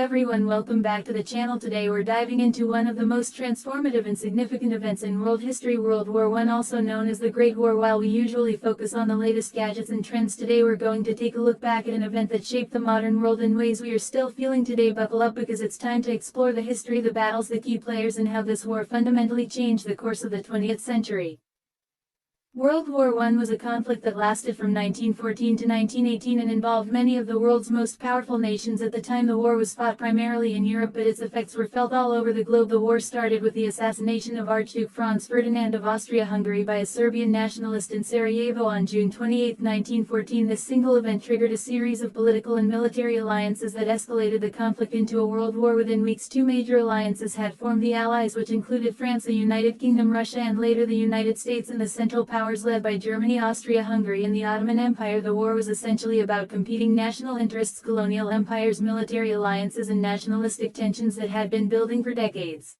everyone, welcome back to the channel. Today we're diving into one of the most transformative and significant events in world history, World War I, also known as the Great War. While we usually focus on the latest gadgets and trends, today we're going to take a look back at an event that shaped the modern world in ways we are still feeling today. Buckle up, because it's time to explore the history, the battles, the key players, and how this war fundamentally changed the course of the 20th century. World War I was a conflict that lasted from 1914 to 1918 and involved many of the world's most powerful nations. At the time, the war was fought primarily in Europe, but its effects were felt all over the globe. The war started with the assassination of Archduke Franz Ferdinand of Austria-Hungary by a Serbian nationalist in Sarajevo on June 28, 1914. This single event triggered a series of political and military alliances that escalated the conflict into a world war. Within weeks, two major alliances had formed: the Allies, which included France, the United Kingdom, Russia, and later the United States, and the Central Powers led by Germany, Austria-Hungary, and the Ottoman Empire. The war was essentially about competing national interests, colonial empires, military alliances, and nationalistic tensions that had been building for decades.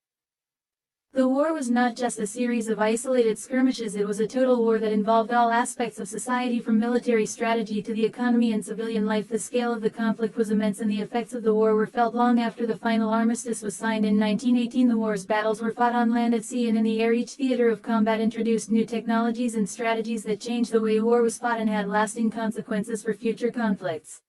The war was not just a series of isolated skirmishes, it was a total war that involved all aspects of society, from military strategy to the economy and civilian life. The scale of the conflict was immense, and the effects of the war were felt long after the final armistice was signed in 1918. The war's battles were fought on land, at sea, and in the air. Each theater of combat introduced new technologies and strategies that changed the way war was fought and had lasting consequences for future conflicts.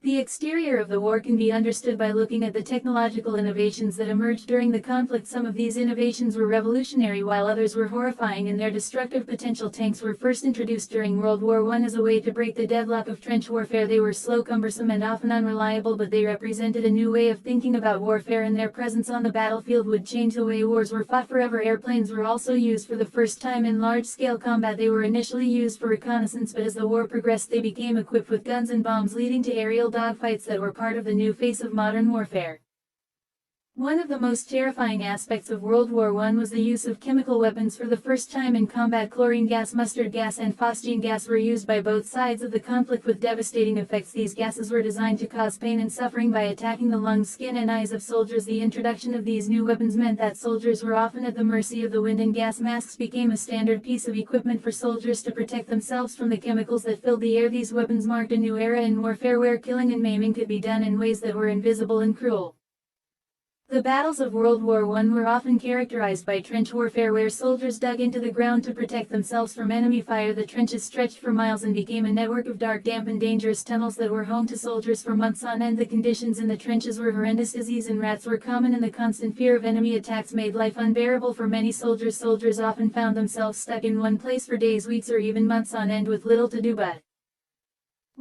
The exterior of the war can be understood by looking at the technological innovations that emerged during the conflict. Some of these innovations were revolutionary, while others were horrifying in their destructive potential. Tanks were first introduced during World War I as a way to break the deadlock of trench warfare. They were slow, cumbersome, and often unreliable, but they represented a new way of thinking about warfare, and their presence on the battlefield would change the way wars were fought forever. Airplanes were also used for the first time in large-scale combat. They were initially used for reconnaissance, but as the war progressed, they became equipped with guns and bombs, leading to aerial dogfights that were part of the new face of modern warfare. One of the most terrifying aspects of World War I was the use of chemical weapons. For the first time in combat, chlorine gas, mustard gas, and phosgene gas were used by both sides of the conflict with devastating effects. These gases were designed to cause pain and suffering by attacking the lungs, skin, and eyes of soldiers. The introduction of these new weapons meant that soldiers were often at the mercy of the wind, and gas masks became a standard piece of equipment for soldiers to protect themselves from the chemicals that filled the air. These weapons marked a new era in warfare, where killing and maiming could be done in ways that were invisible and cruel. The battles of World War I were often characterized by trench warfare, where soldiers dug into the ground to protect themselves from enemy fire. The trenches stretched for miles and became a network of dark, damp, and dangerous tunnels that were home to soldiers for months on end. The conditions in the trenches were horrendous. Disease and rats were common, and the constant fear of enemy attacks made life unbearable for many soldiers. Soldiers often found themselves stuck in one place for days, weeks, or even months on end, with little to do but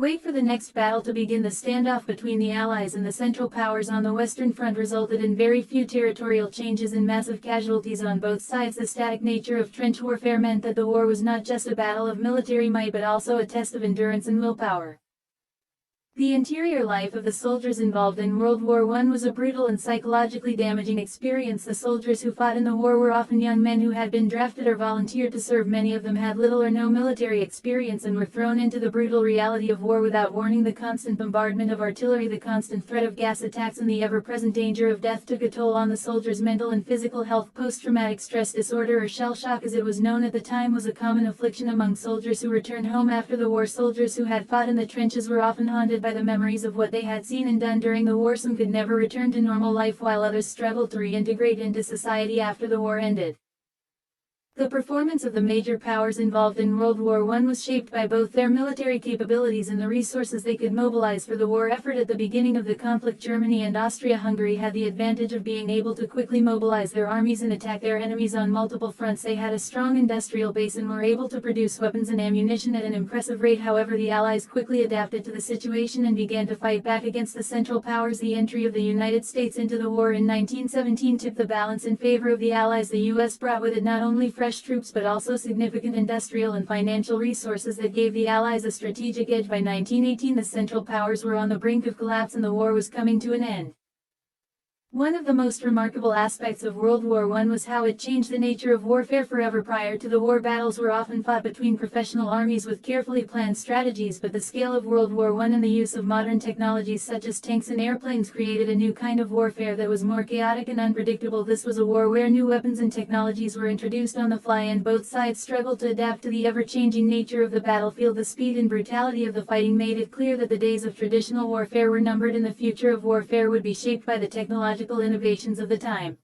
wait for the next battle to begin. The standoff between the Allies and the Central Powers on the Western Front resulted in very few territorial changes and massive casualties on both sides. The static nature of trench warfare meant that the war was not just a battle of military might, but also a test of endurance and willpower. The interior life of the soldiers involved in World War I was a brutal and psychologically damaging experience. The soldiers who fought in the war were often young men who had been drafted or volunteered to serve. Many of them had little or no military experience and were thrown into the brutal reality of war without warning. The constant bombardment of artillery, the constant threat of gas attacks, and the ever-present danger of death took a toll on the soldiers' mental and physical health. Post-traumatic stress disorder, or shell shock as it was known at the time, was a common affliction among soldiers who returned home after the war. Soldiers who had fought in the trenches were often haunted by the memories of what they had seen and done during the war. Some could never return to normal life, while others struggled to reintegrate into society after the war ended. The performance of the major powers involved in World War I was shaped by both their military capabilities and the resources they could mobilize for the war effort. At the beginning of the conflict, Germany and Austria-Hungary had the advantage of being able to quickly mobilize their armies and attack their enemies on multiple fronts. They had a strong industrial base and were able to produce weapons and ammunition at an impressive rate. However, the Allies quickly adapted to the situation and began to fight back against the Central Powers. The entry of the United States into the war in 1917 tipped the balance in favor of the Allies. The U.S. brought with it not only fresh troops but also significant industrial and financial resources that gave the Allies a strategic edge. By 1918, the Central Powers were on the brink of collapse and the war was coming to an end. One of the most remarkable aspects of World War I was how it changed the nature of warfare forever. Prior to the war, battles were often fought between professional armies with carefully planned strategies, but the scale of World War I and the use of modern technologies such as tanks and airplanes created a new kind of warfare that was more chaotic and unpredictable. This was a war where new weapons and technologies were introduced on the fly, and both sides struggled to adapt to the ever-changing nature of the battlefield. The speed and brutality of the fighting made it clear that the days of traditional warfare were numbered, and the future of warfare would be shaped by the technological innovations of the time.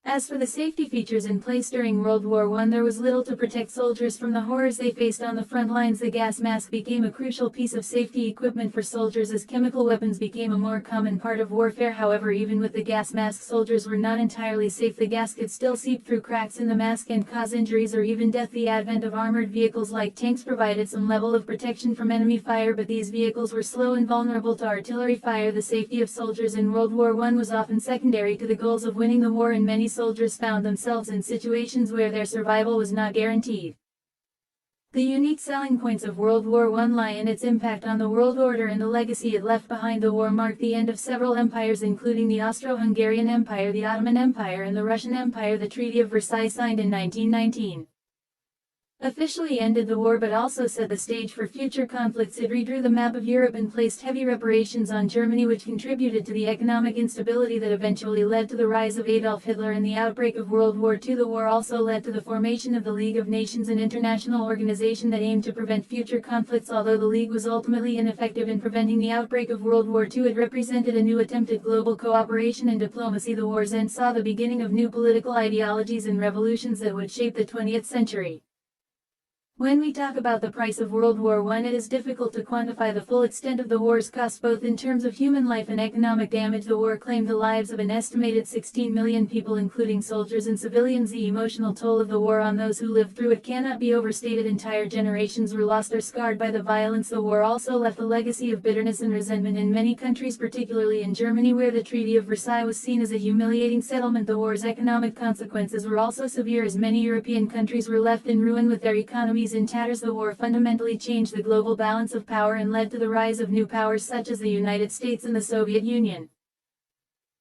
As for the safety features in place during World War I, there was little to protect soldiers from the horrors they faced on the front lines. The gas mask became a crucial piece of safety equipment for soldiers as chemical weapons became a more common part of warfare. However, even with the gas mask, soldiers were not entirely safe. The gas could still seep through cracks in the mask and cause injuries or even death. The advent of armored vehicles like tanks provided some level of protection from enemy fire, but these vehicles were slow and vulnerable to artillery fire. The safety of soldiers in World War I was often secondary to the goals of winning the war, and many soldiers found themselves in situations where their survival was not guaranteed. The unique selling points of World War I lie in its impact on the world order and the legacy it left behind. The war marked the end of several empires, including the Austro-Hungarian Empire, the Ottoman Empire, and the Russian Empire. The Treaty of Versailles, signed in 1919, officially ended the war but also set the stage for future conflicts. It redrew the map of Europe and placed heavy reparations on Germany, which contributed to the economic instability that eventually led to the rise of Adolf Hitler and the outbreak of World War II. The war also led to the formation of the League of Nations, an international organization that aimed to prevent future conflicts. Although the League was ultimately ineffective in preventing the outbreak of World War II, it represented a new attempt at global cooperation and diplomacy. The war's end saw the beginning of new political ideologies and revolutions that would shape the 20th century. When we talk about the price of World War I, it is difficult to quantify the full extent of the war's cost, both in terms of human life and economic damage. The war claimed the lives of an estimated 16 million people, including soldiers and civilians. The emotional toll of the war on those who lived through it cannot be overstated. Entire generations were lost or scarred by the violence. The war also left a legacy of bitterness and resentment in many countries, particularly in Germany, where the Treaty of Versailles was seen as a humiliating settlement. The war's economic consequences were also severe, as many European countries were left in ruin with their economies in tatters. The war fundamentally changed the global balance of power and led to the rise of new powers such as the United States and the Soviet Union.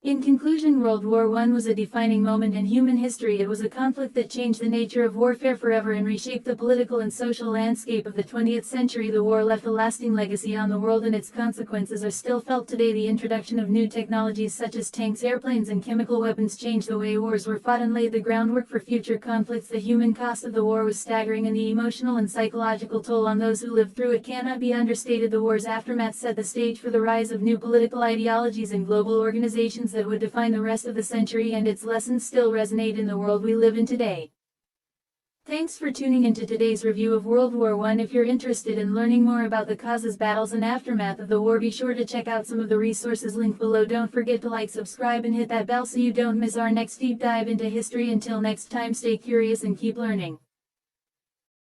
In conclusion, World War I was a defining moment in human history. It was a conflict that changed the nature of warfare forever and reshaped the political and social landscape of the 20th century. The war left a lasting legacy on the world, and its consequences are still felt today. The introduction of new technologies such as tanks, airplanes, and chemical weapons changed the way wars were fought and laid the groundwork for future conflicts. The human cost of the war was staggering, and the emotional and psychological toll on those who lived through it cannot be understated. The war's aftermath set the stage for the rise of new political ideologies and global organizations that would define the rest of the century, and its lessons still resonate in the world we live in today. Thanks for tuning into today's review of World War I. If you're interested in learning more about the causes, battles, and aftermath of the war, be sure to check out some of the resources linked below. Don't forget to like, subscribe, and hit that bell so you don't miss our next deep dive into history. Until next time, stay curious and keep learning.